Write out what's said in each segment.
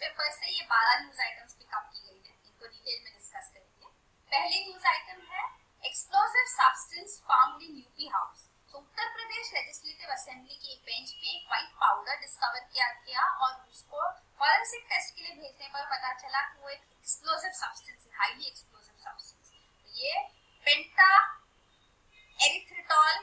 Newspaper से ये 12 news items pickup की गई है, इनको डिटेल में डिस्कस करेंगे। पहली न्यूज आइटम है explosive substance found in UP house. तो उत्तर प्रदेश लेजिस्लेटिव असेंबली की एक बेंच पे एक व्हाइट पाउडर डिस्कवर किया गया और उसको फॉरेंसिक टेस्ट के लिए भेजने पर पता चला कि वो एक एक्सप्लोसिव सब्सटेंस है, हाईली एक्सप्लोसिव सब्सटेंस। तो ये पेंटा एरिथ्रिटॉल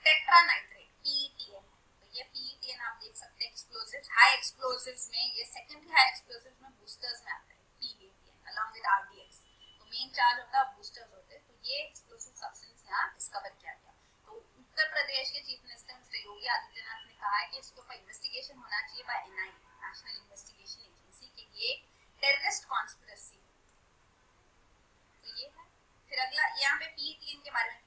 टेट्रानाइट्रेट PETN। तो ये PETN आप देख सकते हैं एक्सप्लोसिव्स, हाई एक्सप्लोसिव्स में ये सेकेंडरी हाई एक्सप्लोसिव्स में बूस्टर्स में आता है PETN अलोंग विद RDX। तो मेन चार्ज होता है बूस्टर्स होते हैं। तो ये एक्सप्लोसिव सब्सटेंस यहाँ डिस्कवर किया गया। तो उत्तर प्रदेश के chief minister mister Yogi Adityanath ने कहा है कि इसके ऊपर इन्वेस्टिगेशन होना चाहिए by NIA, national investigation agency, कि ये टेररिस्ट कॉन्स्पिरेसी। तो ये है। फिर अगला यहाँ पे PETN के बारे में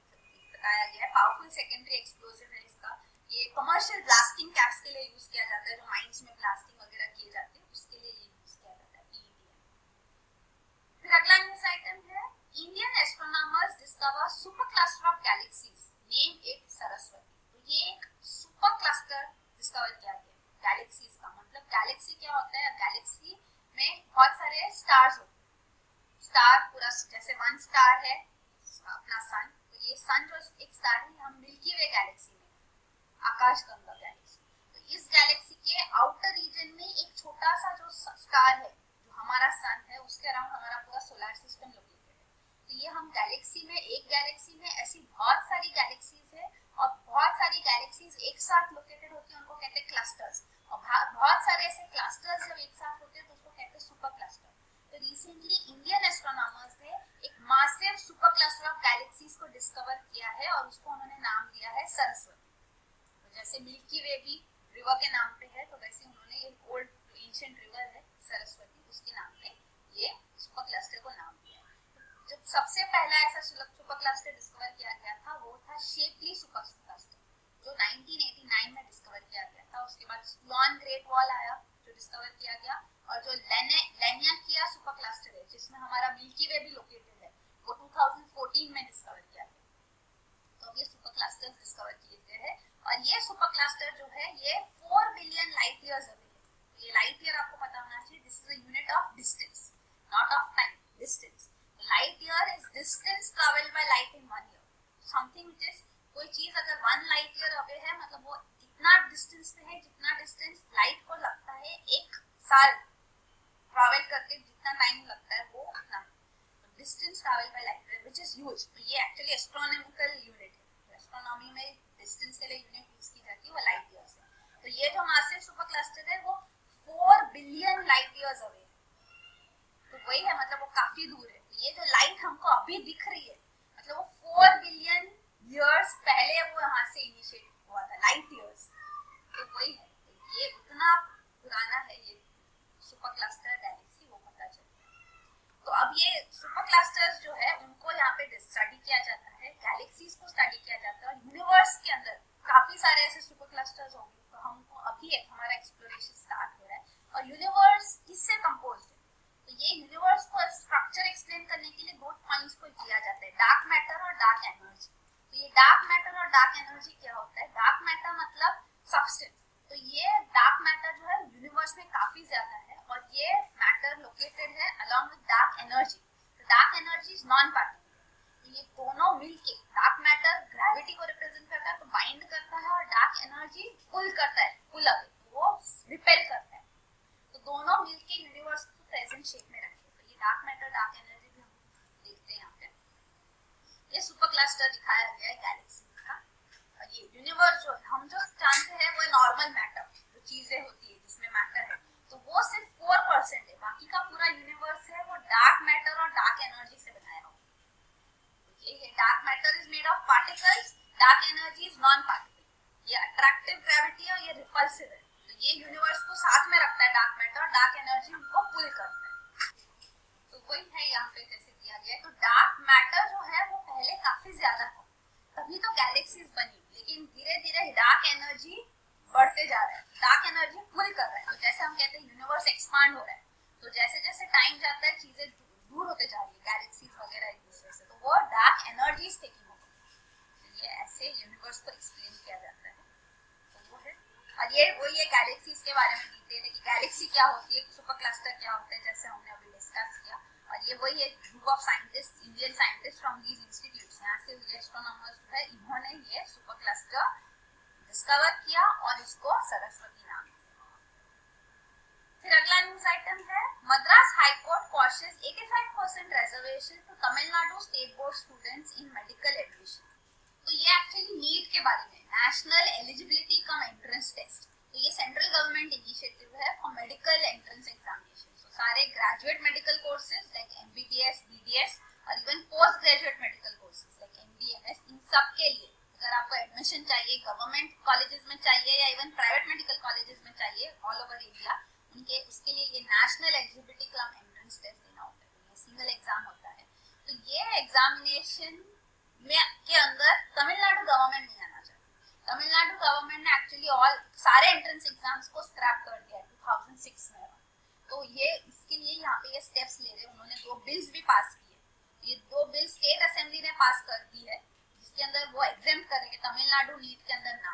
बताया गया है। पावरफुल सेकेंडरी एक्सप्लोसिव है इसका। ये कमर्शियल ब्लास्टिंग कैप्स के लिए यूज किया जाता है, जो माइंस में ब्लास्टिंग वगैरह किए जाते हैं उसके लिए ये यूज किया जाता है PETN। फिर अगला न्यूज़ आइटम है Indian astronomers discover super cluster of galaxies, name it Saraswati. तो ये एक सुपर क्लस्टर डिस्कवर किया गया। गैलेक्सीज का मतलब गैलेक्सी क्या होता है? गैलेक्सी में बहुत सारे स्टार्स होते हैं। स्टार पूरा जैसे वन स्टार है अपना सन, तो ये सन जो एक स्टार है, हम मिल्की वे गैलेक्सी में, आकाशगंगा गैलेक्सी। तो इस गैलेक्सी के आउटर रीजन में एक छोटा सा जो स्टार है, जो हमारा सन है, उसके अराउंड हमारा पूरा सोलर सिस्टम लोकेटेड है। तो ये हम गैलेक्सी में, एक गैलेक्सी में ऐसी बहुत सारी गैलेक्सीज है और बहुत सारी गैलेक्सीज एक साथ लोकेटेड होती है, उनको कहते हैं क्लस्टर्स। और बहुत सारे ऐसे क्लस्टर्स जब एक साथ होते हैं तो उसको कहते हैं सुपर क्लस्टर। तो रिसेंटली इंडियन एस्ट्रोनॉमर्स ने एक massive super cluster of galaxies को डिस्कवर किया है और उसको उन्होंने नाम दिया है सरस्वती। तो जैसे मिल्की वे भी रिवर के नाम पे है, तो वैसे उन्होंने ये ओल्ड एंशिएंट रिवर है सरस्वती, उसके नाम पे ये सुपर क्लस्टर को नाम दिया है। तो जब सबसे पहला ऐसा सुपर क्लस्टर डिस्कवर किया गया था वो था शेपली सुपर क्लस्टर, जो 1989 में डिस्कवर किया गया था। उसके बाद स्वान ग्रेट वॉल आया जो डिस्कवर किया गया, और जो लैनियाकिया सुपर क्लस्टर है जिसमें हमारा मिल्की वे भी लोकेटेड है, वो 2014 में डिस्कवर किया गया। तो ये सुपर क्लस्टर्स डिस्कवर किए गए हैं और ये सुपर क्लस्टर जो है ये 4 बिलियन लाइट ईयर्स अवे है। ये लाइट ईयर आपको पता होना चाहिए, this is a unit of distance, not of time, distance. Light year is distance travelled by light in 1 year. Something which is, कोई चीज अगर 1 लाइट ईयर अवे है मतलब वो इतना डिस्टेंस पे है जितना डिस्टेंस लाइट को लगता है 1 साल ट्रैवल करके, जितना टाइम लगता है वो उतना distance travel by light, which is huge. तो ये एक्चुअली एस्ट्रोनॉमिकल यूनिट है। एस्ट्रोनॉमी में डिस्टेंस के लिए यूनिट यूज की जाती है वो लाइट ईयर्स है। तो ये जो मासिव सुपर क्लस्टर है वो 4 बिलियन लाइट ईयर्स अवे है। तो वही है, मतलब वो काफी दूर है। तो ये जो लाइट हमको अभी दिख रही है मतलब वो 4 बिलियन ईयर्स पहले वो यहाँ से इनिशिएट हुआ था, लाइट ईयर्स। तो वही है, ये उतना पुराना है ये सुपर क्लस्टर गैलेक्सी, वो पता चलता है। तो अब ये सुपर क्लस्टर्स जो है उनको यहाँ पे स्टडी किया जाता है, गैलेक्सीज को स्टडी किया जाता है और यूनिवर्स के अंदर काफी सारे ऐसे सुपर क्लस्टर्स होंगे। तो हमको अभी एक हमारा एक्सप्लोरेशन स्टार्ट हो रहा है और यूनिवर्स किससे कंपोज्ड है? तो ये यूनिवर्स को स्ट्रक्चर एक्सप्लेन करने के लिए 2 पॉइंट्स को किया जाता है, डार्क मैटर और डार्क एनर्जी। तो ये डार्क मैटर और डार्क एनर्जी क्या होता है? डार्क मैटर मतलब सब्सटेंस। तो ये डार्क मैटर जो है यूनिवर्स में काफी ज्यादा है और ये मैटर लोकेटेड है अलोंग विद डार्क एनर्जी। तो dark energy is non particular. तो ये दोनों मिलके, डार्क मैटर ग्रेविटी को रिप्रेजेंट करता है तो बाइंड करता है, और डार्क एनर्जी पुल करता है, पुल अवे, वो रिपेल करता है। तो दोनों मिलके यूनिवर्स को प्रेजेंट शेप में रखते हैं। तो ये डार्क मैटर डार्क एनर्जी भी हम देखते हैं यहाँ पे। ये सुपर क्लस्टर दिखाया गया है गैलेक्सी का। और ये यूनिवर्स जो हम जो जानते हैं वो नॉर्मल मैटर, जो चीजें होती है जिसमें मैटर है, तो वो सिर्फ 4% है। बाकी का पूरा यूनिवर्स है वो डार्क मैटर और डार्क एनर्जी से बनाया हुआ है। ये dark matter is made of particles, dark energy is non particle. ये अट्रैक्टिव ग्रेविटी और ये रिपल्सिव है। तो ये यूनिवर्स को साथ में रखता है डार्क मैटर, और डार्क एनर्जी उनको पुल करता है। तो वही है यहाँ पे जैसे दिया गया है। तो डार्क मैटर जो है वो पहले काफी ज्यादा था, तभी तो गैलेक्सीज बनी, लेकिन धीरे धीरे डार्क एनर्जी बढ़ते जा रहा है, डार्क एनर्जी पुल कर रहा है। तो जैसे हम कहते हैं यूनिवर्स एक्सपांड हो रहा है, तो जैसे जैसे टाइम जाता है चीजें दूर होते जा रही है गैलेक्सीज वगैरह एक दूसरे से, तो वो डार्क एनर्जी टेकिंग ओवर। ये ऐसे यूनिवर्स को एक्सप्लेन किया जाता है। तो वो है। और ये वही है गैलेक्सीज के बारे में डिटेल है कि गैलेक्सी क्या होती है, सुपर क्लस्टर क्या होता है, जैसे हमने अभी डिस्कस किया। और ये वही है group of scientist, Indian scientist from these institutes, यहाँ से ये एस्ट्रोनॉमर्स जो है इन्होंने ये सुपर क्लस्टर डिस्कवर किया और इसको सरस्वती नाम दिया। फिर अगला न्यूज आइटम है Madras high court quashes 85% reservation to Tamil Nadu state board students in medical admission. तो ये एक्चुअली नीट के बारे में, national eligibility cum entrance test. तो ये सेंट्रल गवर्नमेंट इनिशिएटिव है फॉर मेडिकल एंट्रेंस एग्जामिनेशन। तो सारे graduate medical courses like MBBS, BDS और even post graduate medical courses like MD MS, इन सब के लिए अगर आपको एडमिशन चाहिए, गवर्नमेंट कॉलेजेस में चाहिए या इवन प्राइवेट मेडिकल कॉलेजेस में चाहिए ऑल ओवर इंडिया, उनके उसके लिए ये national eligibility cum entrance test देना होता है। ये सिंगल एग्जाम होता है। तो ये एग्जामिनेशन में के अंदर तमिलनाडु गवर्नमेंट नहीं आना चाहिए। तमिलनाडु गवर्नमेंट ने एक्चुअली ऑल सारे एंट्रेंस एग्जाम्स को स्क्रैप कर दिया 2006 में। तो ये इसके लिए यहाँ पे ये स्टेप्स ले रहे हैं। उन्होंने 2 बिल्स भी पास किए। ये 2 बिल स्टेट असेंबली ने पास कर दी है जिसके अंदर वो एग्जेम्प्ट करेंगे तमिलनाडु नीट के अंदर ना।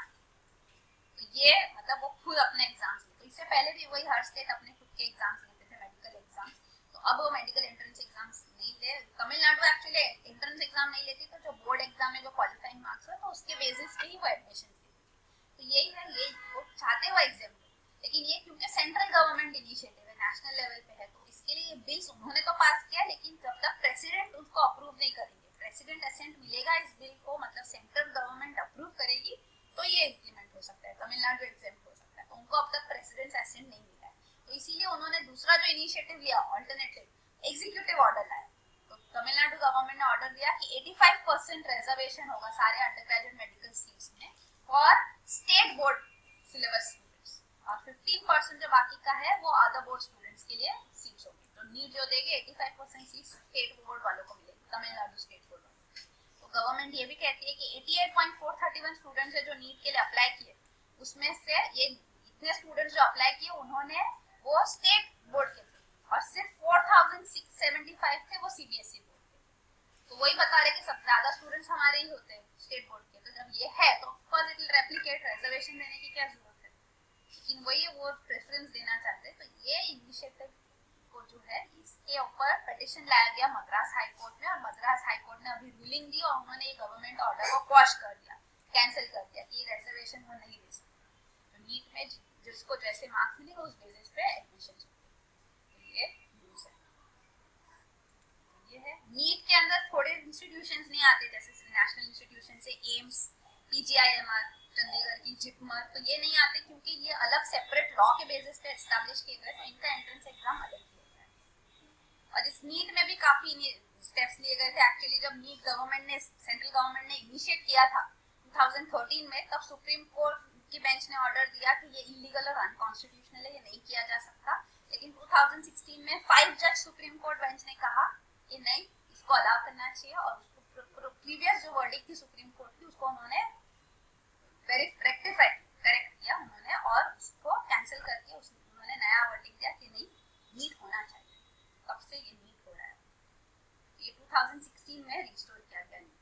तो ये मतलब वो खुद अपने एग्जाम्स लेते। तो इससे पहले भी वही हर स्टेट अपने खुद के एग्जाम्स लेते थे, मेडिकल एग्जाम्स। तो अब वो मेडिकल एंट्रेंस एग्जाम्स नहीं ले। तमिलनाडु एक्चुअली एंट्रेंस एग्जाम नहीं लेती, तो जो बोर्ड एग्जाम में जो क्वालिफाइंग मार्क्स है तो उसके बेसिस पे ही वो एडमिशन देती। तो यही है, ये वो चाहते वो एग्जाम, लेकिन ये क्योंकि सेंट्रल गवर्नमेंट इनिशिएटिव है, नेशनल लेवल पे है, तो इसके लिए ये बिल्स उन्होंने तो पास किया, लेकिन जब तक प्रेसिडेंट उसको अप्रूव नहीं करेंगे, प्रेसिडेंट असेंट मिलेगा इस बिल को, मतलब सेंट्रल गवर्नमेंट अप्रूव करेगी तो ये इम्प्लीमेंट हो सकता है, तमिलनाडु एग्जाम्प्ट हो सकता है। तो उनको अब तक प्रेसिडेंट असेंट नहीं मिला है, तो इसीलिए उन्होंने दूसरा जो इनिशिएटिव लिया, ऑल्टरनेटिव एग्जीक्यूटिव ऑर्डर लाया। तो तमिलनाडु गवर्नमेंट ने ऑर्डर दिया कि 85% रिजर्वेशन होगा सारे अंडर ग्रेजुएट मेडिकल सीट्स में for state board syllabus students, और 15% जो बाकी का है वो अदर बोर्ड स्टूडेंट्स के लिए सीट्स होगी। तो नीट जो देगी 85% सीट्स स्टेट बोर्ड वालों को मिलेगी, तमिलनाडु स्टेट बोर्ड वालों। तो गवर्नमेंट ये भी कहती है कि 88.431 स्टूडेंट्स है जो नीट के लिए अप्लाई किए, उसमें से ये इतने स्टूडेंट्स जो अप्लाई किए उन्होंने वो स्टेट बोर्ड के थे, और सिर्फ 4675 थे वो सीबीएसई बोर्ड के। तो वही बता रहे कि सब ज्यादा स्टूडेंट्स हमारे ही होते हैं स्टेट बोर्ड के। तो जब ये है तो of course it will replicate, reservation देने की क्या जरूरत है, लेकिन वही वो प्रेफरेंस देना चाहते हैं। तो ये इनिशिएटिव को जो है इसके ऊपर पिटीशन लाया गया मद्रास हाई कोर्ट में, और मद्रास हाई कोर्ट ने अभी रूलिंग दी और उन्होंने ये गवर्नमेंट ऑर्डर को क्वॉश कर दिया, कैंसिल कर दिया कि रिजर्वेशन वो नहीं दे सकते। तो नीट में जिसको जैसे मार्क्स मिलेगा उस बेसिस पे एडमिशन चाहिए। ये न्यूज़ है। ये है नीट के अंदर थोड़े इंस्टीट्यूशंस नहीं आते, जैसे नेशनल इंस्टीट्यूशन से एम्स, पीजीआईएमआर, चंडीगढ़ की जिपमर, तो ये नहीं आते क्योंकि ये अलग सेपरेट लॉ के बेसिस पे एस्टैब्लिश किए गए, तो इनका एंट्रेंस एग्जाम अलग किया गया है। और इस नीट में भी काफी स्टेप्स लिए गए थे। एक्चुअली जब नीट गवर्नमेंट ने, सेंट्रल गवर्नमेंट ने इनिशिएट किया था 2013 में, तब सुप्रीम कोर्ट की बेंच ने ऑर्डर दिया कि ये इलीगल और अनकॉन्स्टिट्यूशनल है, ये नहीं किया जा सकता। लेकिन 2016 में 5 जज सुप्रीम कोर्ट बेंच ने कहा कि नहीं, इसको अलाउ करना चाहिए, और उसको प्रीवियस जो वर्डिक्ट थी सुप्रीम कोर्ट की उसको उन्होंने रेक्टिफाई, करेक्ट किया उन्होंने, और उसको कैंसिल करके उन्होंने नया वर्डिक्ट दिया कि नहीं, नीट होना चाहिए। तब से ये नीट हो रहा है। ये 2016 में रिस्टोर किया गया नीट।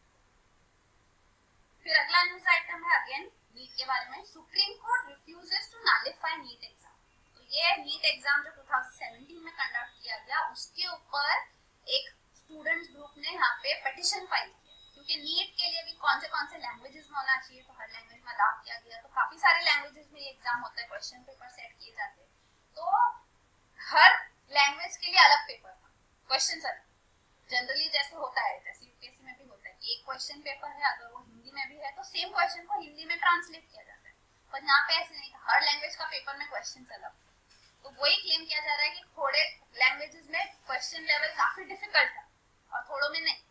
फिर अगला न्यूज आइटम है अगेन नीट के बारे में। Supreme court refuses to nullify NEET exam. तो ये नीट एग्जाम जो 2017 में कंडक्ट किया गया, उसके ऊपर एक स्टूडेंट्स ग्रुप ने यहाँ पे पिटीशन फाइल किया, क्योंकि नीट के लिए भी कौन से लैंग्वेजेस में होना चाहिए, तो हर लैंग्वेज में अलाउ किया गया। तो काफी सारे लैंग्वेजेस में ये एग्जाम होता है, क्वेश्चन पेपर सेट किए जाते हैं, तो हर लैंग्वेज के लिए अलग पेपर था, क्वेश्चन अलग। जनरली जैसे होता है, जैसे यूपीएससी में भी होता है कि एक क्वेश्चन पेपर है, अगर वो हिंदी में भी है तो सेम क्वेश्चन को हिंदी में ट्रांसलेट किया जाता है, पर यहाँ पे ऐसे नहीं था, हर लैंग्वेज का पेपर में क्वेश्चन अलग। तो वही क्लेम किया जा रहा है कि थोड़े लैंग्वेजेस में क्वेश्चन लेवल काफी डिफिकल्ट था और थोड़ों में नहीं,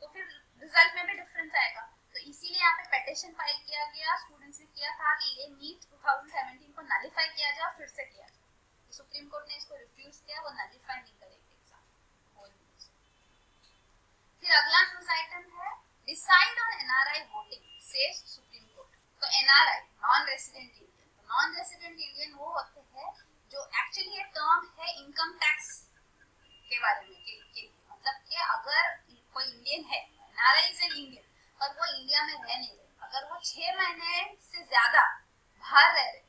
तो फिर रिजल्ट में भी डिफरेंस आएगा। तो इसीलिए यहाँ पे पिटीशन फाइल किया गया, स्टूडेंट्स ने किया था कि ये नीट 2017 को नलिफाई किया जाए, फिर से किया जाए। तो सुप्रीम कोर्ट ने इसको रिफ्यूज किया, वो नलिफाई नहीं करेंगे एग्जाम। फिर अगला न्यूज आइटम है decide on NRI voting says supreme court. तो एनआरआई, नॉन रेसिडेंट इंडियन, तो नॉन रेसिडेंट इंडियन वो होते हैं जो एक्चुअली ये टर्म है इनकम टैक्स के बारे में, के मतलब कि अगर कोई इंडियन है, एनआरआई इज एन इंडियन, पर वो इंडिया में रह नहीं रहे, अगर वो 6 महीने से ज्यादा बाहर रह रहे,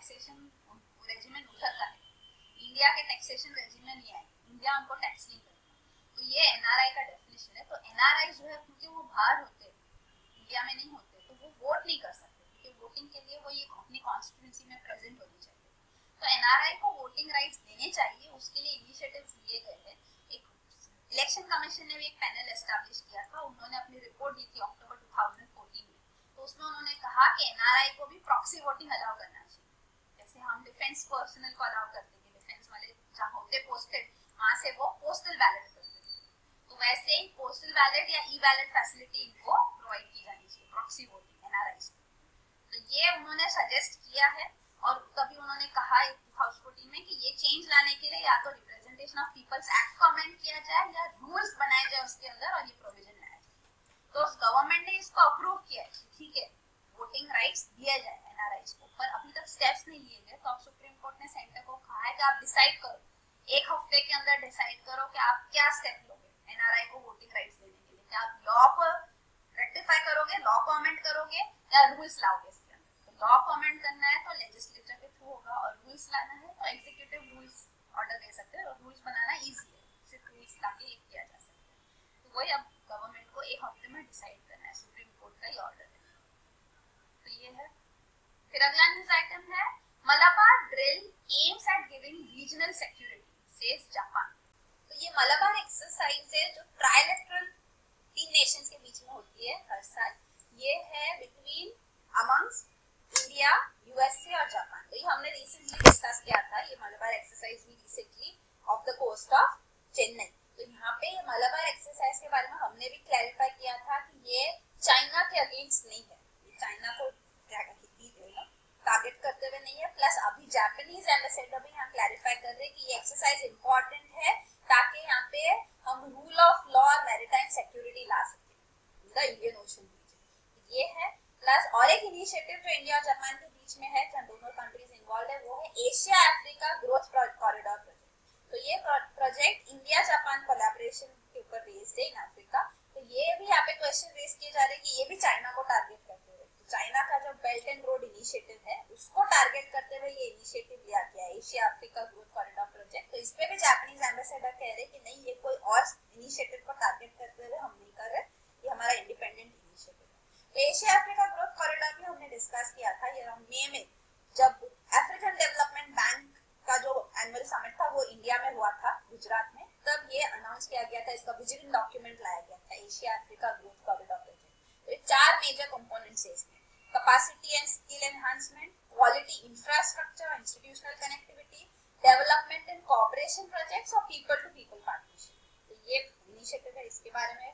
टैक्सेशन रेजिमेंट उधर का है, इंडिया के टैक्सेशन रेजिम में नहीं आएगी, इंडिया उनको टैक्स नहीं करता। तो ये एनआरआई का डेफिनेशन है। तो एनआरआई जो है क्योंकि वो बाहर होते हैं, इंडिया में नहीं होते, तो वो वोट नहीं कर सकते, क्योंकि वोटिंग के लिए वो ये अपनी कॉन्स्टिट्यूंसी में प्रेजेंट होनी चाहिए। तो एनआरआई को वोटिंग राइट्स देने चाहिए, उसके लिए इनिशिएटिव्स लिए गए हैं। एक इलेक्शन कमीशन ने भी एक पैनल एस्टैब्लिश किया था, उन्होंने अपनी रिपोर्ट दी थी अक्टूबर 2014 में। तो उसमें उन्होंने कहा कि एनआरआई को भी प्रॉक्सी वोटिंग अलाउ करना चाहिए। जैसे हम डिफेंस पर्सनल को अलाउ करते हैं, डिफेंस वाले जहाँ होते पोस्टेड वहां से वो पोस्टल बैलेट करते हैं, तो वैसे ही पोस्टल बैलेट या ई बैलेट फैसिलिटी इनको प्रोवाइड की जानी चाहिए प्रॉक्सी वोटिंग एनआरआई को। तो ये उन्होंने सजेस्ट किया है, और तभी उन्होंने कहा 2014 में कि ये चेंज लाने के लिए या तो रिप्रेजेंटेशन ऑफ पीपल्स एक्ट को अमेंड किया जाए या रूल्स बनाए जाए उसके अंदर और ये प्रोविजन लाया जाए। तो गवर्नमेंट ने इसको अप्रूव किया है, ठीक है, वोटिंग राइट्स दिया जाए एनआरआईज को, पर अभी तक स्टेप्स नहीं लिए गए। तो अब सुप्रीम कोर्ट ने सेंटर को कहा है कि आप डिसाइड करो, एक हफ्ते के अंदर डिसाइड करो कि आप क्या स्टेप लोगे एनआरआई को वोटिंग राइट्स देने के लिए। क्या आप लॉ को रेक्टिफाई करोगे, लॉ को अमेंड करोगे, या रूल्स लाओगे इसके अंदर। तो लॉ को अमेंड करना है तो लेजिस्लेचर के थ्रू होगा, और रूल्स लाना है तो एग्जीक्यूटिव रूल्स ऑर्डर दे सकते हैं, और रूल्स बनाना इजी है, सिर्फ रूल्स लाके एक किया जा सकता है। तो वही अब गवर्नमेंट को एक हफ्ते में डिसाइड करना है, सुप्रीम कोर्ट का ही ऑर्डर है। तो ये है। फिर अगला न्यूज आइटम है Malabar drill aims at giving regional security says Japan. तो ये मलाबार एक्सरसाइज है जो ट्राइलेटरल 3 नेशंस के बीच में होती है हर साल। ये है बिटवीन अमंग्स इंडिया, यूएसए और जापान। तो ये हमने रिसेंटली डिस्कस किया था, ये मलाबार एक्सरसाइज भी recently off the coast of Chennai. तो यहाँ पे मलाबार एक्सरसाइज के बारे में हमने भी क्लैरिफाई किया था कि ये चाइना के अगेंस्ट नहीं है, ये चाइना को टारगेट करते हुए नहीं है। प्लस अभी जापानीज एम्बेसडर भी यहाँ क्लैरिफाई कर रहे हैं कि ये एक्सरसाइज इंपॉर्टेंट है ताकि यहाँ पे हम रूल ऑफ लॉ और मैरीटाइम सिक्योरिटी ला सके द इंडियन ओशन रीजन। ये है। प्लस और एक इनिशिएटिव जो इंडिया और जापान के बीच में है, जहाँ दोनों कंट्रीज इन्वॉल्व है, वो है Asia Africa growth corridor project. तो ये प्रोजेक्ट इंडिया जापान कोलैबोरेशन के ऊपर बेस्ड है इन अफ्रीका। तो ये भी यहाँ पे क्वेश्चन रेज किए जा रहे हैं कि ये भी चाइना को टारगेट करते हुए, तो चाइना का जो बेल्ट एंड रोड इनिशिएटिव है उसको टारगेट करते हुए ये इनिशिएटिव लिया गया है, Asia Africa growth corridor project. तो इस पे भी जापानीज एम्बेसडर कह रहे हैं कि नहीं, ये कोई और इनिशिएटिव को टारगेट करते हुए हम नहीं कर रहे, ये हमारा इंडिपेंडेंट इनिशिएटिव है। तो एशिया अफ्रीका ग्रोथ कॉरिडोर भी हमने डिस्कस किया था, ये मई में जब अफ्रीकन डेवलपमेंट बैंक का जो एनुअल समिट था वो इंडिया में हुआ था गुजरात में, तब ये अनाउंस किया गया था, इसका विजन डॉक्यूमेंट लाया गया था Asia Africa growth corridor project. तो 4 मेजर कंपोनेंट्स है इसमें, capacity and skill enhancement, quality infrastructure, institutional connectivity, development and cooperation projects और पीपल टू पीपल पार्टनरशिप। तो ये इनिशिएटिव है, इसके बारे में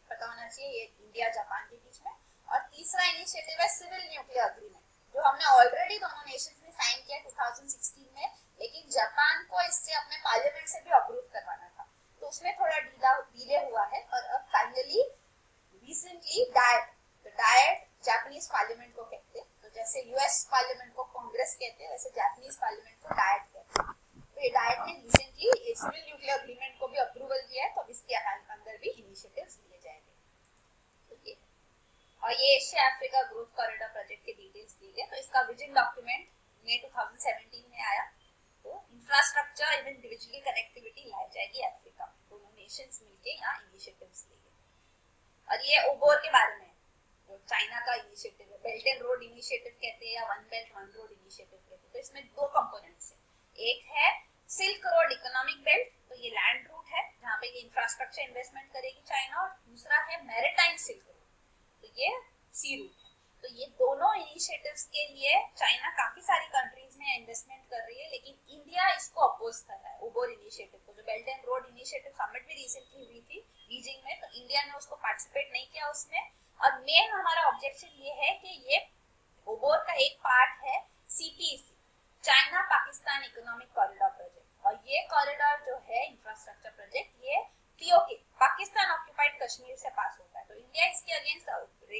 पता होना चाहिए, ये इंडिया जापान के बीच में। और तीसरा इनिशिएटिव है सिविल न्यूक्लियर एग्रीमेंट, जो हमने ऑलरेडी दोनों नेशंस ने साइन किया 2016 में, लेकिन जापान को इससे अपने पार्लियामेंट से भी अप्रूव करवाना था, तो उसमें थोड़ा डिले हुआ है। और अब फाइनली रिसेंटली डायट, तो डायट जापानीज पार्लियामेंट को कहते हैं, तो जैसे यूएस पार्लियामेंट को कांग्रेस कहते हैं, वैसे जापानीज पार्लियामेंट को डायट कहते हैं। तो ये डायट ने रिसेंटली सिविल न्यूक्लियर एग्रीमेंट को भी अप्रूवल दिया है, तो इसके अंदर भी इनिशिएटिव्स लिए जाएंगे। तो ये और ये Asia Africa growth corridor project के डिटेल्स दिए गए। तो इसका विजन डॉक्यूमेंट मई 2017 में आया। तो इंफ्रास्ट्रक्चर एवं इंडिविजुअल कनेक्टिविटी लाई जाएगी अफ्रीका, दोनों नेशंस मिलके यहाँ इनिशिएटिव्स लेंगे। और ये ओबोर के बारे में, जो चाइना का इनिशिएटिव है, बेल्ट एंड रोड इनिशिएटिव कहते हैं या one belt one road initiative कहते हैं। तो इसमें 2 कंपोनेंट्स है, एक है सिल्क रोड इकोनॉमिक बेल्ट, तो ये लैंड रूट है जहाँ पे ये इंफ्रास्ट्रक्चर इन्वेस्टमेंट करेगी चाइना, और दूसरा है मैरीटाइम सिल्क रोड, तो ये सी रूट है। तो ये दोनों इनिशिएटिव्स के लिए चाइना काफी सारी कंट्रीज में इन्वेस्टमेंट कर रही है, लेकिन इंडिया इसको अपोज कर रहा है ओबोर इनिशिएटिव को। जो belt and road initiative summit भी रिसेंटली हुई थी बीजिंग में, तो इंडिया ने उसको पार्टिसिपेट नहीं किया उसमें। और मेन हमारा ऑब्जेक्शन ये है कि ये ओबोर का एक पार्ट है CPEC, China Pakistan economic corridor project, और ये कॉरिडोर जो है इंफ्रास्ट्रक्चर प्रोजेक्ट, ये पीओके पाकिस्तान ऑक्यूपाइड कश्मीर से पास होता है। तो इंडिया इसके अगेंस्ट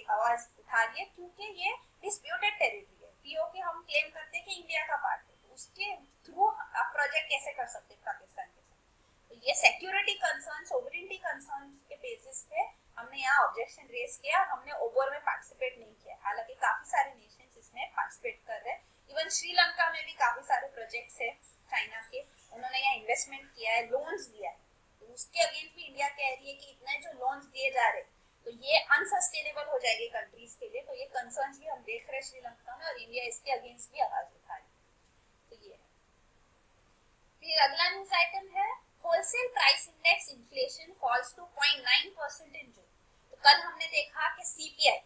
आवाज उठा रही है क्योंकि ये डिस्प्यूटेड टेरिटरी है। पीओके हम क्लेम करते हैं कि इंडिया का पार्ट है, तो उसके थ्रू आप प्रोजेक्ट कैसे कर सकते हैं पाकिस्तान के साथ। तो ये सिक्योरिटी कंसर्न, सोवरेनिटी कंसर्न के बेसिस पे हमने यहाँ ऑब्जेक्शन रेज किया, हमने ओबोर में पार्टिसिपेट नहीं किया। हालांकि काफी इवन श्रीलंका में भी काफी सारे प्रोजेक्ट्स है चाइना के, उन्होंने यहाँ इन्वेस्टमेंट किया है, लोन्स दिया है, तो उसके अगेंस्ट भी इंडिया कह रही है कि इतने जो लोन्स दिए जा रहे तो ये अनसस्टेनेबल हो जाएगी कंट्रीज के लिए। तो ये कंसर्न्स भी हम देख रहे हैं श्रीलंका में, और इंडिया इसके अगेंस्ट भी आवाज उठा रही है। तो ये है। फिर अगला न्यूज आइटम है wholesale price index inflation falls to 0.9% in June. तो कल हमने देखा कि सीपीआई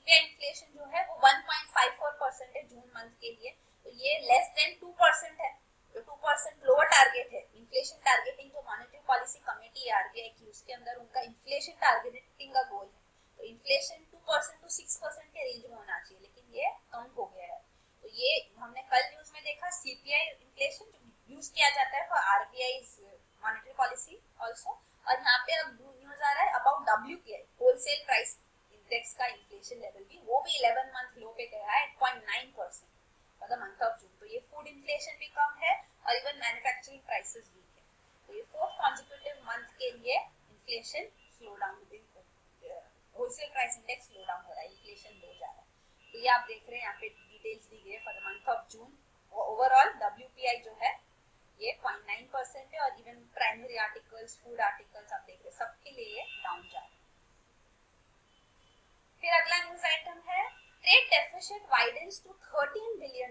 इन्फ्लेशन जो है वो 1.54% है जून मंथ के लिए, तो ये लेस देन 2% है, जो 2% लोअर टारगेट है। इन्फ्लेशन टारगेटिंग जो मॉनेटरी पॉलिसी कमेटी है आरबीआई की, उसके अंदर उनका इन्फ्लेशन टारगेटिंग का गोल है, तो इन्फ्लेशन 2% टू 6% के रेंज में होना चाहिए, लेकिन ये कम हो गया है। तो ये हमने कल न्यूज में देखा सीपीआई इन्फ्लेशन जो यूज किया जाता है for RBI monetary policy also, और यहाँ पे अब न्यूज आ रहा है about WPI wholesale price index का इन्फ्लेशन लेवल भी, वो भी 11 मंथ लो पे गया है 0.9% for the month of June. तो ये फूड इन्फ्लेशन भी कम है और इवन मैन्युफैक्चरिंग प्राइसेस वीक है, तो ये फोर्थ कॉन्सेक्यूटिव मंथ के लिए inflation slow down, wholesale price index slow down हो रहा है, इन्फ्लेशन लो जा रहा है। तो ये आप देख रहे हैं यहाँ पे डिटेल्स दी गई है for the month of June. Overall WPI जो है ये 0.9% है, और even primary articles, food articles आप देख रहे हैं सबके लिए डाउन जा रहा है। फिर अगला न्यूज आइटम है trade deficit widens to $13 billion.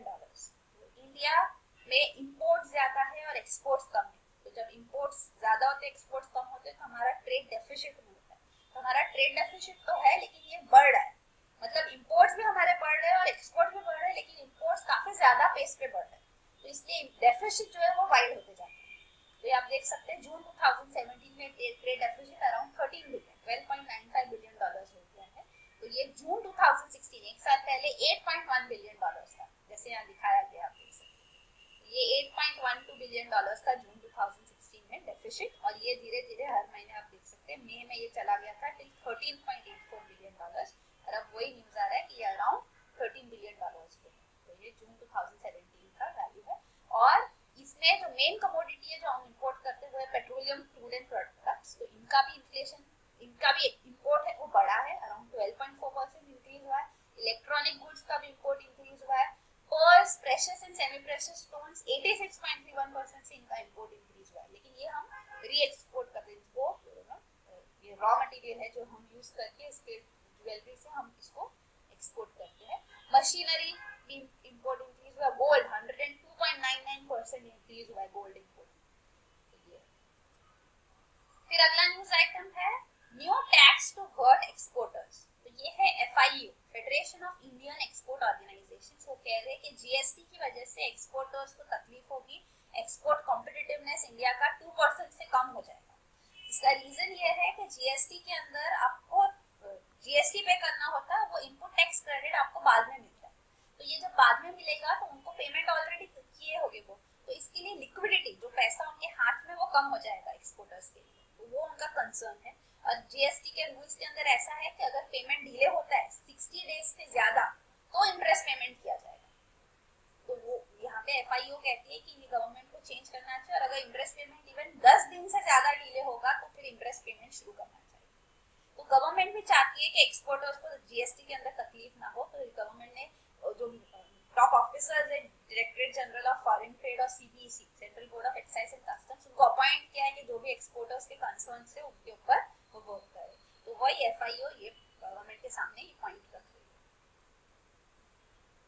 India में इंपोर्ट ज्यादा है और एक्सपोर्ट्स कम है, तो जब इंपोर्ट्स ज्यादा होते हैं एक्सपोर्ट्स कम होते हैं तो हमारा ट्रेड डेफिसिट होता है। तो हमारा ट्रेड डेफिसिट तो है लेकिन ये बढ़ रहा है, मतलब इंपोर्ट्स भी हमारे बढ़ रहे हैं और एक्सपोर्ट भी बढ़ रहे हैं, लेकिन इंपोर्ट्स काफी ज्यादा पेस पे बढ़ रहे हैं, तो इसलिए डेफिसिट जो है वो वाइड होते जाता है। तो ये आप देख सकते हैं जून 2017 में trade deficit around 13 billion, $12.95 billion हो गया है। तो ये जून 2016 एक साल पहले 8.1 बिलियन डॉलर्स था, जैसे यहाँ दिखाया गया आप देख सकते हैं। ये 8.12 बिलियन डॉलर्स था जून 2016 में डेफिसिट, और ये धीरे धीरे हर महीने आप देख सकते हैं मई में ये चला गया था टिल 13.84 बिलियन डॉलर्स, और अब वही न्यूज आ रहा है कि ये अराउंड 13 बिलियन डॉलर्स पे। तो ये जून 2017 का वैल्यू है, और इसमें जो मेन कमोडिटी है जो हम इंपोर्ट करते हुए पेट्रोलियम, क्रूड एंड प्रोडक्ट्स, तो इनका भी इन्फ्लेशन, इनका भी इंपोर्ट है वो बढ़ा है, अराउंड 12.4% इंक्रीज हुआ है। इलेक्ट्रॉनिक गुड्स का भी इंपोर्ट इंक्रीज हुआ है। Pearls, precious and semi precious stones 86.31% से इनका इंपोर्ट इंक्रीज हुआ है, लेकिन ये हम री एक्सपोर्ट करते हैं इसको, ये रॉ मटेरियल है जो हम यूज करके इसके ज्वेलरी से हम इसको एक्सपोर्ट करते हैं। मशीनरी भी इंपोर्ट इंक्रीज हुआ। गोल्ड 102.99% इंक्रीज हुआ है गोल्ड इंपोर्ट। फिर अगला न्यूज आइटम है new tax to hurt exporters. तो ये है FIU, federation of Indian export organisations. वो कह रहे हैं कि जीएसटी की वजह से एक्सपोर्टर्स को तकलीफ होगी, एक्सपोर्ट कॉम्पिटिटिवनेस इंडिया का 2% से कम हो जाएगा। इसका रीजन ये है कि जीएसटी के अंदर आपको जीएसटी पे करना होता है, वो इनपुट टैक्स क्रेडिट आपको बाद में मिलता है, तो ये जब बाद में मिलेगा तो उनको पेमेंट ऑलरेडी किए होंगे वो, तो इसके लिए लिक्विडिटी, जो पैसा उनके हाथ में वो कम हो जाएगा एक्सपोर्टर्स के लिए, तो वो उनका कंसर्न है। और जीएसटी के रूल्स के अंदर ऐसा है कि अगर पेमेंट डिले होता है 60 डेज से ज्यादा तो इंटरेस्ट पेमेंट किया जाएगा। तो वो यहाँ पे FIO कहती है कि ये गवर्नमेंट को चेंज करना चाहिए, और अगर इंटरेस्ट पेमेंट इवन 10 दिन से ज्यादा डिले होगा तो फिर इंटरेस्ट पेमेंट शुरू करना चाहिए। तो गवर्नमेंट भी चाहती है कि एक्सपोर्टर्स को जीएसटी के अंदर तकलीफ ना हो, तो गवर्नमेंट ने जो टॉप ऑफिसर्स है directorate general of foreign trade और CBEC, central board of excise and customs, उनको अपॉइंट किया है कि जो भी एक्सपोर्टर्स के कंसर्न्स है उनके ऊपर वो वर्क करे। तो वही FIO ये गवर्नमेंट के सामने ये पॉइंट रख रही है।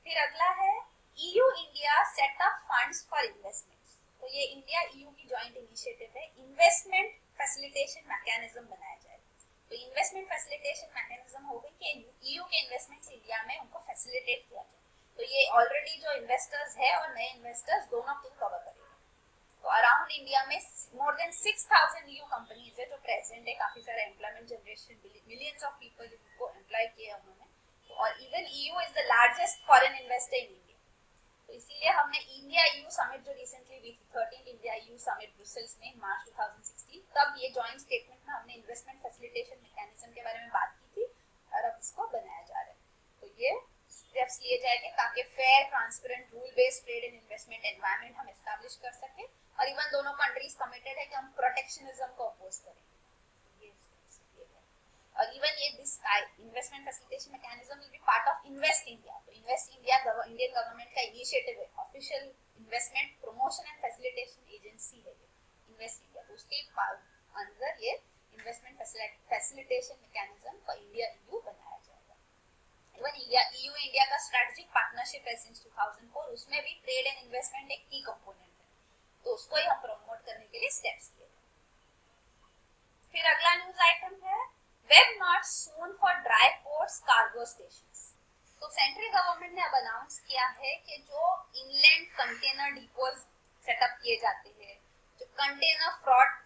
फिर अगला है EU India setup funds for investments. तो ये इंडिया EU की जॉइंट इनिशिएटिव है, इन्वेस्टमेंट फैसिलिटेशन मैकेनिज्म बनाया जाए। तो इन्वेस्टमेंट फैसिलिटेशन मैकेनिज्म हो गई कि EU के इन्वेस्टमेंट्स इंडिया में उनको फैसिलिटेट किया जाए। तो ये ऑलरेडी जो इन्वेस्टर्स है और नए इन्वेस्टर्स दोनों को कवर करेगा। तो अराउंड इंडिया में मोर देन 6000 EU कंपनीज है जो प्रेजेंट है, काफी सारा employment generation, millions of people को एम्प्लॉय किया उन्होंने। तो और even EU is the largest foreign investor in India. तो इसीलिए हमने इंडिया EU समिट जो रिसेंटली हुई थी 13th India EU summit Brussels में मार्च 2016, तब ये जॉइंट स्टेटमेंट में हमने इन्वेस्टमेंट फैसिलिटेशन मैकेनिज्म के बारे में बात की थी, और अब इसको बनाया जा रहा है। तो ये स्टेप्स लिए जाएंगे ताकि fair, transparent, rule based trade and investment environment हम एस्टैब्लिश कर सके, और इवन दोनों कंट्रीज कमिटेड है कि हम प्रोटेक्शनिज्म को अपोज करेंगे। और इवन ये this investment facilitation mechanism will be part of invest India. तो इन्वेस्ट इंडिया इंडियन गवर्नमेंट का इनिशिएटिव है, official investment promotion and facilitation agency है ये, इन्वेस्ट इंडिया। तो उसके अंदर ये investment facilitation mechanism for India EU बनाया जाएगा। इवन ईयू इंडिया का स्ट्रेटेजिक पार्टनरशिप है सिंस 2004, उसमें भी ट्रेड एंड इन्वेस्टमेंट एक की कंपोनेंट है, तो उसको ही हम प्रमोट करने के लिए स्टेप्स लिए। फिर अगला न्यूज आइटम है web not soon for dry ports cargo stations. तो सेंट्रल गवर्नमेंट ने अब अनाउंस किया है कि जो इनलैंड कंटेनर डिपोज सेटअप किए जाते हैं, जो कंटेनर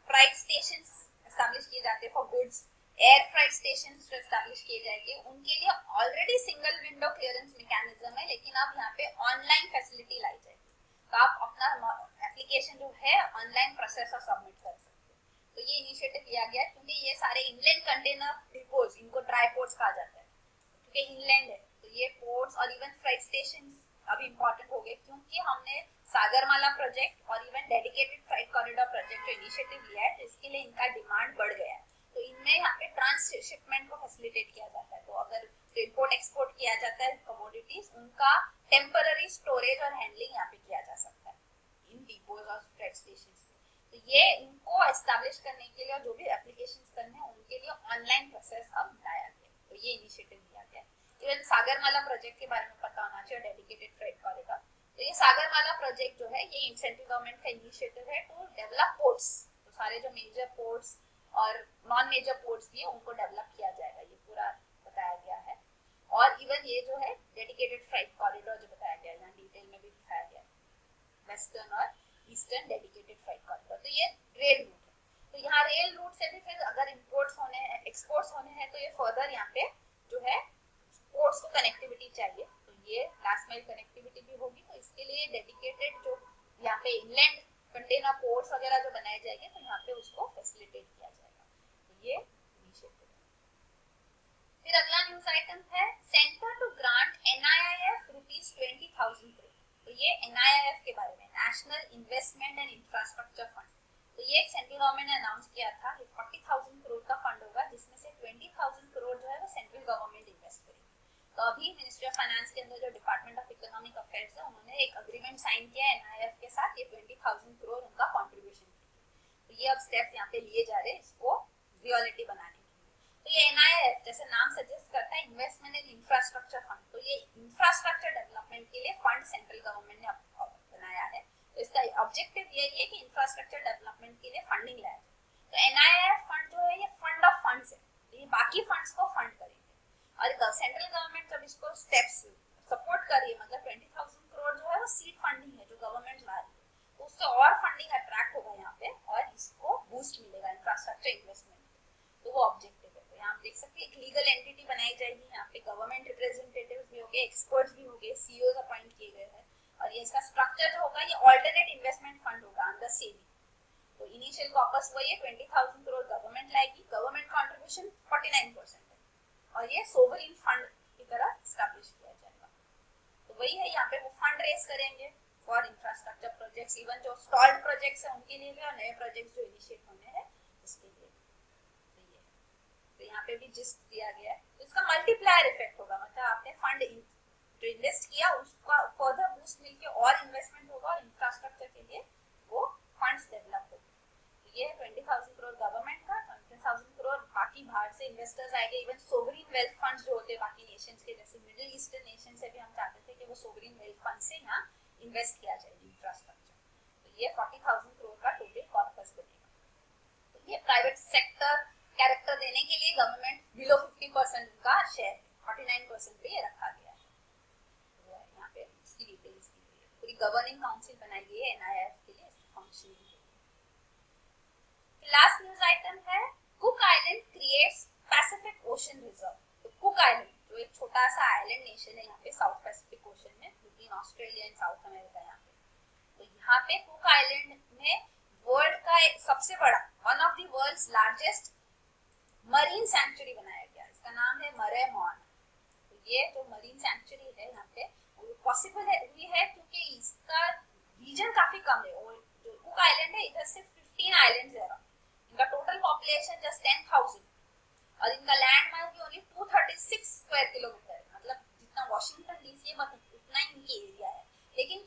फ्राइट स्टेशंस एस्टैब्लिश किए जाते हैं for goods, air freight stations जो एस्टैब्लिश किए जाएंगे, उनके लिए already single window clearance mechanism है, लेकिन अब यहाँ पे ऑनलाइन फैसिलिटी लाई जाएगी। तो आप अपना एप्लीकेशन जो है ऑनलाइन प्रोसेस और सबमिट कर सकते हैं। तो ये इनिशिएटिव लिया गया क्योंकि ये सारे इनलैंड कंटेनर डिपोज, इनको ड्राई पोर्ट्स कहा जाता है क्योंकि इनलैंड है, तो ये पोर्ट्स और इवन फ्राइट स्टेशंस अभी इंपॉर्टेंट हो गए क्योंकि हमने सागरमाला प्रोजेक्ट और even dedicated freight corridor project जो इनिशिएटिव लिया है, तो इसके लिए इनका डिमांड बढ़ गया है। तो इनमें यहाँ पे ट्रांसशिपमेंट को फैसिलिटेट किया जाता है। तो अगर इंपोर्ट एक्सपोर्ट किया जाता है कमोडिटीज, उनका टेम्पररी स्टोरेज और हैंडलिंग यहाँ पे किया जा सकता है इन डिपोज और फ्राइट स्टेशंस। तो ये इनको एस्टैब्लिश करने के लिए और जो भी एप्लीकेशंस करने हैं उनके लिए ऑनलाइन प्रोसेस अब लाया गया, तो ये इनिशिएटिव लिया गया। इवन सागरमाला प्रोजेक्ट के बारे में पता होना चाहिए, डेडिकेटेड फ्रेट कॉरिडोर। तो ये सागरमाला प्रोजेक्ट जो है ये सेंट्रल गवर्नमेंट का इनिशिएटिव है टू डेवलप पोर्ट्स। तो सारे जो मेजर पोर्ट्स और नॉन मेजर पोर्ट्स भी है उनको डेवलप किया जाएगा, ये पूरा बताया गया है। और इवन ये जो है डेडिकेटेड फ्रेट कॉरिडोर जो बताया गया है, यहाँ डिटेल में भी दिखाया गया है, वेस्टर्न और ईस्टर्न डेडिकेटेड फ्रेट कॉरिडोर। तो ये रेल रूट है, तो यहाँ रेल रूट से भी फिर अगर इंपोर्ट्स होने हैं, एक्सपोर्ट्स होने हैं, तो ये फर्दर यहाँ पे जो है पोर्ट्स को कनेक्टिविटी चाहिए, तो ये लास्ट माइल कनेक्टिविटी भी होगी। तो इसके लिए डेडिकेटेड जो यहाँ पे इनलैंड कंटेनर पोर्ट्स वगैरह जो बनाए जाएंगे, तो यहाँ पे उसको फैसिलिटेट किया जाएगा। तो ये इनिशिएटिव है। फिर अगला न्यूज आइटम है centre to grant NIIF ₹20,000 crore. तो ये NIIF के बारे में, national investment and infrastructure fund. तो ये सेंट्रल गवर्नमेंट ने अनाउंस किया था, ये 40,000 करोड़ का फंड होगा, जिसमें से 20,000 करोड़ जो है वो सेंट्रल गवर्नमेंट इन्वेस्ट करेगी। तो अभी मिनिस्ट्री ऑफ फाइनेंस के अंदर जो डिपार्टमेंट ऑफ इकोनॉमिक अफेयर्स है, उन्होंने एक अग्रीमेंट साइन किया है NIIF के साथ, ये 20,000 करोड़ उनका कॉन्ट्रीब्यूशन की। तो ये अब स्टेप्स यहाँ पे लिए जा रहे हैं इसको रियलिटी बनाने के लिए। तो ये NIIF जैसे नाम सजेस्ट करता है, इन्वेस्टमेंट इन इंफ्रास्ट्रक्चर फंड। तो ये इंफ्रास्ट्रक्चर डेवलपमेंट के लिए फंड सेंट्रल गवर्नमेंट ने बनाया है। तो इसका ऑब्जेक्टिव यही है कि इंफ्रास्ट्रक्चर डेवलपमेंट के लिए फंडिंग लाया जाए। तो NIIF फंड जो है ये फंड ऑफ फंड्स है, तो ये बाकी फंड्स को फंड करेंगे। और सेंट्रल गवर्नमेंट जब इसको स्टेप्स सपोर्ट कर रही है, मतलब 20,000 करोड़ जो है वो सीड फंडिंग है जो गवर्नमेंट ला रही है, तो उससे और फंडिंग अट्रैक्ट होगा यहाँ पे और इसको बूस्ट मिलेगा इंफ्रास्ट्रक्चर इन्वेस्टमेंट। तो वो ऑब्जेक्टिव है। तो यहाँ आप देख सकते हैं एक लीगल एंटिटी बनाई जाएगी, यहाँ पे गवर्नमेंट रिप्रेजेंटेटिव्स भी होंगे, एक्सपर्ट्स भी होंगे, CEOs अपॉइंट किए गए हैं। और ये इसका स्ट्रक्चर जो होगा ये ऑल्टरनेट इन्वेस्टमेंट फंड होगा अंडर सेबी। तो इनिशियल कॉर्पस वही है, 20,000 करोड़ गवर्नमेंट लाएगी, गवर्नमेंट कंट्रीब्यूशन 49% है, और ये सोवरिन फंड की तरह एस्टैब्लिश किया जाएगा। तो वही है, यहाँ पे वो फंड रेज करेंगे फॉर इंफ्रास्ट्रक्चर प्रोजेक्ट्स, इवन जो स्टॉल्ड प्रोजेक्ट्स है उनके लिए भी और नए प्रोजेक्ट्स जो इनिशिएट होने हैं उसके लिए भी। तो ये तो यहाँ पे भी जिस्ट दिया गया है। तो इसका मल्टीप्लायर इफेक्ट होगा, मतलब आपने फंड जो इन्वेस्ट किया उसका फर्दर बूस्ट मिलके और इन्वेस्टमेंट होगा और इंफ्रास्ट्रक्चर के लिए वो फंड्स डेवलप होंगे। तो ये 20,000 करोड़ गवर्नमेंट का, 20,000 करोड़ बाकी बाहर से इन्वेस्टर्स आएंगे। इवन सोवरिन वेल्थ फंड्स जो होते हैं बाकी नेशंस के, जैसे मिडिल ईस्टर्न नेशन से भी हम चाहते थे कि वो सोवरिन वेल्थ फंड से यहाँ इन्वेस्ट किया जाए इंफ्रास्ट्रक्चर। तो ये 40,000 करोड़ का टोटल कॉर्पस बनेगा। तो ये प्राइवेट सेक्टर कैरेक्टर देने के लिए गवर्नमेंट बिलो 50% का शेयर 49% पे ये रखा गया है। तो यहाँ पे इसकी डिटेल्स दी गई है, पूरी गवर्निंग काउंसिल बनाई गई है NIIF के लिए, इसकी फंक्शनिंग। लास्ट न्यूज आइटम है cook island creates Pacific ocean reserve. तो कुक आइलैंड जो एक छोटा सा आइलैंड नेशन है यहाँ पे साउथ पैसिफिक ओशन में, between Australia and south America यहाँ पे। तो यहाँ पे कुक आइलैंड में वर्ल्ड का सबसे बड़ा, one of the world's largest marine sanctuary बनाया गया, इसका नाम है मरे मॉन। तो ये जो मरीन सैंक्चुरी है यहाँ पे पॉसिबल है क्योंकि इसका रीजन काफी कम है, और जो कुक आइलैंड है इधर सिर्फ 15 आइलैंड्स है, इनका टोटल पॉपुलेशन जस्ट 10,000 और इनका लैंड मास भी ओनली 236 स्क्वायर किलोमीटर है, मतलब जितना वाशिंगटन DC है उतना ही इनकी एरिया है। लेकिन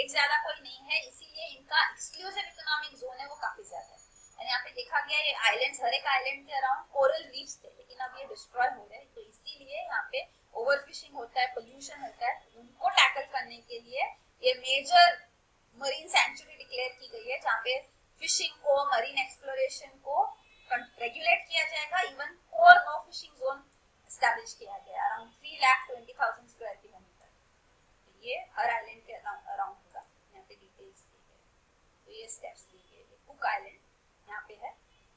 रेट ज्यादा कोई नहीं है, इसीलिए इनका एक्सक्लूसिव इकोनॉमिक जोन है वो काफी ज्यादा है। और यहाँ पे देखा गया ये आइलैंड्स, हर एक आइलैंड के अराउंड कोरल रीफ्स थे, लेकिन अब ये डिस्ट्रॉय हो रहे हैं, तो इसीलिए यहाँ पे ओवरफिशिंग होता है, पोल्यूशन होता है। उनको टैकल करने के लिए ये मेजर मरीन सेंचुरी डिक्लेयर की गई है, जहाँ पे फिशिंग को, मरीन एक्सप्लोरेशन को रेगुलेट किया जाएगा। Even core no fishing zone establish किया गया अराउंड 3,20,000 स्क्वायर किलोमीटर। तो ये हर आइलैंड के अराउंड होगा। यहाँ पे डिटेल्स दी गई, तो ये स्टेप्स दी गई। कुक आइलैंड यहाँ पे है,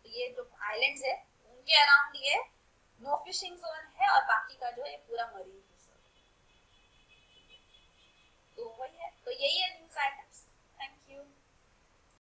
तो ये जो आइलैंड्स है उनके अराउंड ये नो फिशिंग जोन है, और बाकी का जो है पूरा मरीन रिजर्व। तो वही है, तो यही है न्यूज़ आइटम।